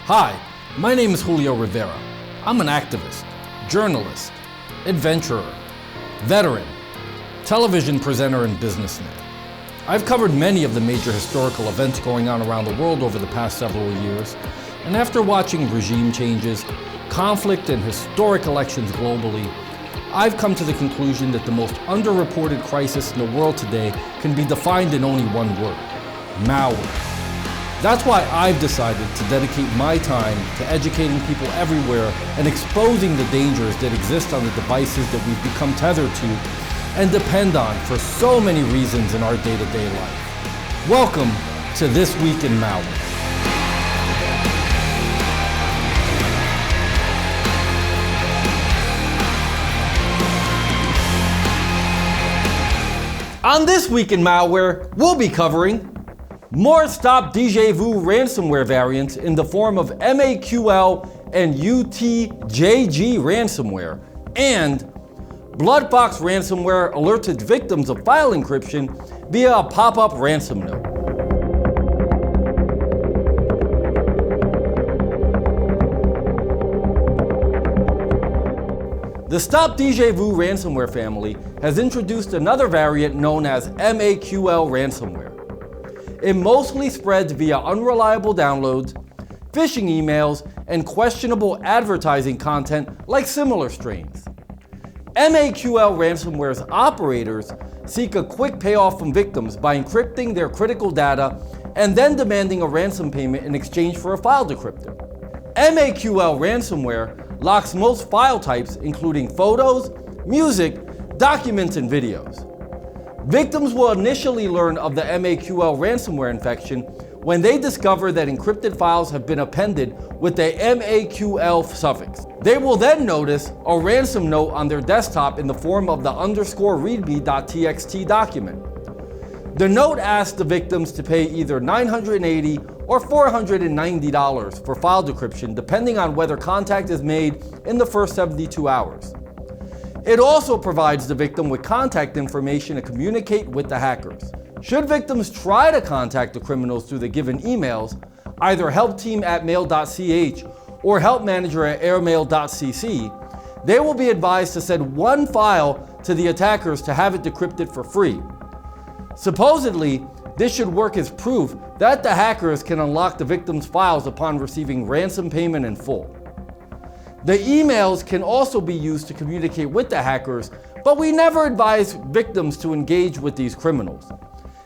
Hi, my name is Julio Rivera. I'm an activist, journalist, adventurer, veteran, television presenter, and businessman. I've covered many of the major historical events going on around the world over the past several years, and after watching regime changes, conflict, and historic elections globally, I've come to the conclusion that the most underreported crisis in the world today can be defined in only one word: malware. That's why I've decided to dedicate my time to educating people everywhere and exposing the dangers that exist on the devices that we've become tethered to and depend on for so many reasons in our day-to-day life. Welcome to This Week in Malware. On This Week in Malware, we'll be covering more Stop Djvu ransomware variants in the form of MAQL and UTJG Ransomware, and BloodFox Ransomware alerted victims of file encryption via a pop-up ransom note. The Stop Djvu ransomware family has introduced another variant known as MAQL Ransomware. It mostly spreads via unreliable downloads, phishing emails, and questionable advertising content like similar strains. MAQL ransomware's operators seek a quick payoff from victims by encrypting their critical data and then demanding a ransom payment in exchange for a file decryptor. MAQL ransomware locks most file types, including photos, music, documents, and videos. Victims will initially learn of the MAQL ransomware infection when they discover that encrypted files have been appended with the MAQL suffix. They will then notice a ransom note on their desktop in the form of the _readme.txt document. The note asks the victims to pay either $980 or $490 for file decryption, depending on whether contact is made in the first 72 hours. It also provides the victim with contact information to communicate with the hackers. Should victims try to contact the criminals through the given emails, either helpteam@mail.ch or helpmanager@airmail.cc, they will be advised to send one file to the attackers to have it decrypted for free. Supposedly, this should work as proof that the hackers can unlock the victim's files upon receiving ransom payment in full. The emails can also be used to communicate with the hackers, but we never advise victims to engage with these criminals.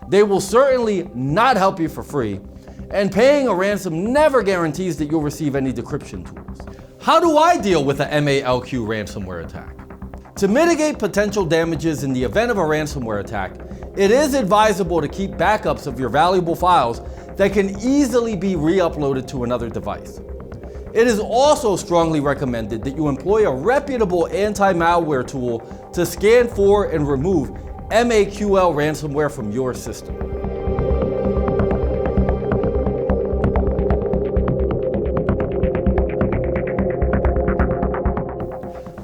They will certainly not help you for free, and paying a ransom never guarantees that you'll receive any decryption tools. How do I deal with a MALQ ransomware attack? To mitigate potential damages in the event of a ransomware attack, it is advisable to keep backups of your valuable files that can easily be re-uploaded to another device. It is also strongly recommended that you employ a reputable anti-malware tool to scan for and remove MAQL ransomware from your system.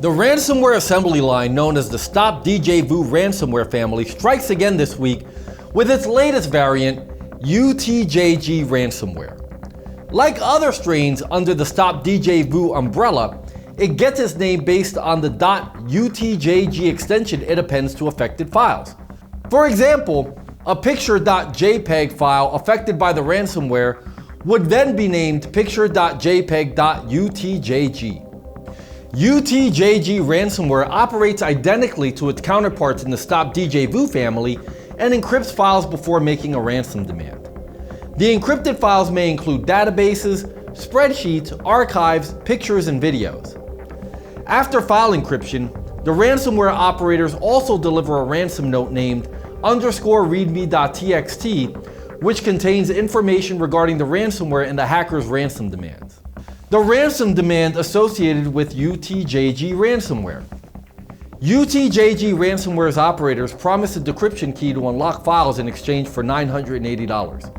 The ransomware assembly line known as the Stop Djvu ransomware family strikes again this week with its latest variant, UTJG Ransomware. Like other strains under the Stop Djvu umbrella, it gets its name based on the .utjg extension it appends to affected files. For example, a picture.jpg file affected by the ransomware would then be named picture.jpg.utjg. UTJG ransomware operates identically to its counterparts in the Stop Djvu family and encrypts files before making a ransom demand. The encrypted files may include databases, spreadsheets, archives, pictures, and videos. After file encryption, the ransomware operators also deliver a ransom note named _readme.txt, which contains information regarding the ransomware and the hacker's ransom demands. The ransom demand associated with UTJG ransomware. UTJG ransomware's operators promise a decryption key to unlock files in exchange for $980.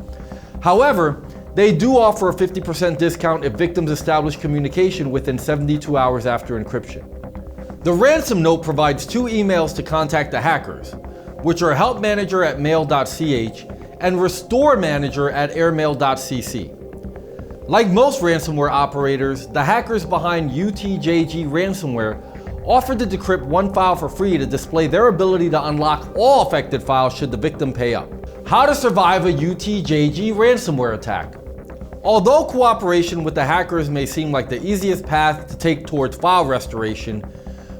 However, they do offer a 50% discount if victims establish communication within 72 hours after encryption. The ransom note provides two emails to contact the hackers, which are helpmanager@mail.ch and restoremanager@airmail.cc. Like most ransomware operators, the hackers behind UTJG Ransomware offered to decrypt one file for free to display their ability to unlock all affected files should the victim pay up. How to survive a UTJG ransomware attack. Although cooperation with the hackers may seem like the easiest path to take towards file restoration,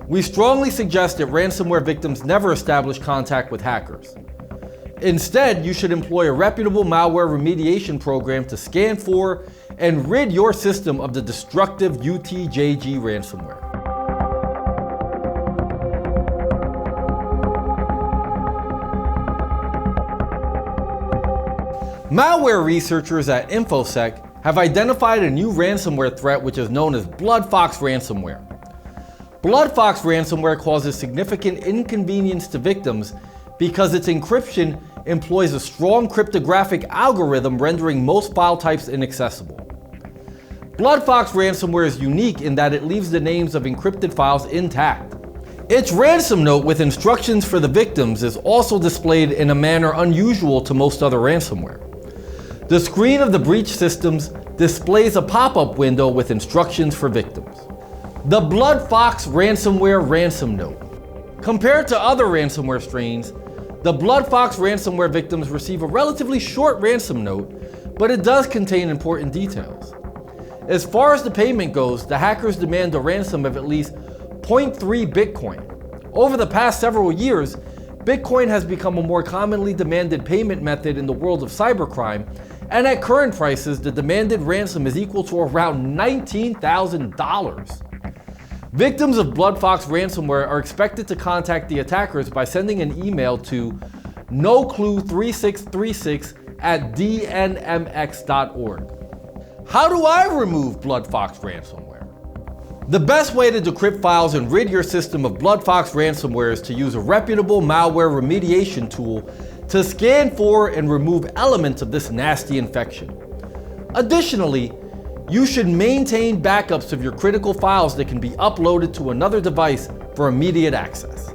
we strongly suggest that ransomware victims never establish contact with hackers. Instead, you should employ a reputable malware remediation program to scan for and rid your system of the destructive UTJG ransomware. Malware researchers at InfoSec have identified a new ransomware threat which is known as BloodFox Ransomware. BloodFox Ransomware causes significant inconvenience to victims because its encryption employs a strong cryptographic algorithm rendering most file types inaccessible. BloodFox Ransomware is unique in that it leaves the names of encrypted files intact. Its ransom note with instructions for the victims is also displayed in a manner unusual to most other ransomware. The screen of the breached systems displays a pop-up window with instructions for victims. The BloodFox Ransomware ransom note. Compared to other ransomware strains, the BloodFox ransomware victims receive a relatively short ransom note, but it does contain important details. As far as the payment goes, the hackers demand a ransom of at least 0.3 Bitcoin. Over the past several years, Bitcoin has become a more commonly demanded payment method in the world of cybercrime, and at current prices, the demanded ransom is equal to around $19,000. Victims of BloodFox ransomware are expected to contact the attackers by sending an email to noclue3636@dnmx.org. How do I remove BloodFox ransomware? The best way to decrypt files and rid your system of BloodFox ransomware is to use a reputable malware remediation tool to scan for and remove elements of this nasty infection. Additionally, you should maintain backups of your critical files that can be uploaded to another device for immediate access.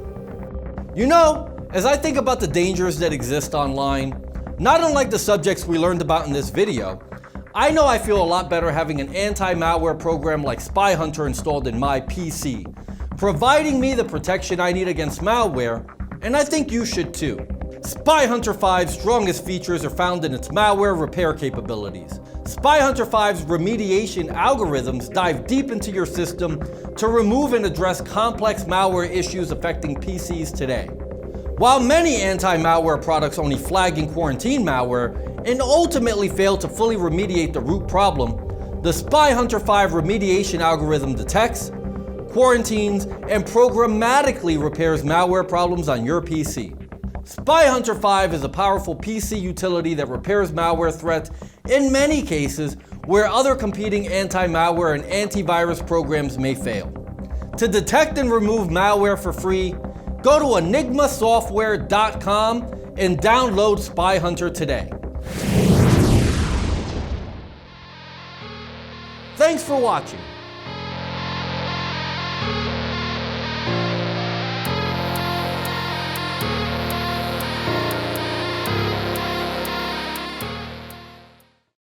You know, as I think about the dangers that exist online, not unlike the subjects we learned about in this video, I know I feel a lot better having an anti-malware program like SpyHunter installed in my PC, providing me the protection I need against malware, and I think you should too. SpyHunter 5's strongest features are found in its malware repair capabilities. SpyHunter 5's remediation algorithms dive deep into your system to remove and address complex malware issues affecting PCs today. While many anti-malware products only flag and quarantine malware and ultimately fail to fully remediate the root problem, the SpyHunter 5 remediation algorithm detects, quarantines, and programmatically repairs malware problems on your PC. SpyHunter 5 is a powerful PC utility that repairs malware threats in many cases where other competing anti-malware and antivirus programs may fail. To detect and remove malware for free, go to enigmasoftware.com and download SpyHunter today. Thanks for watching.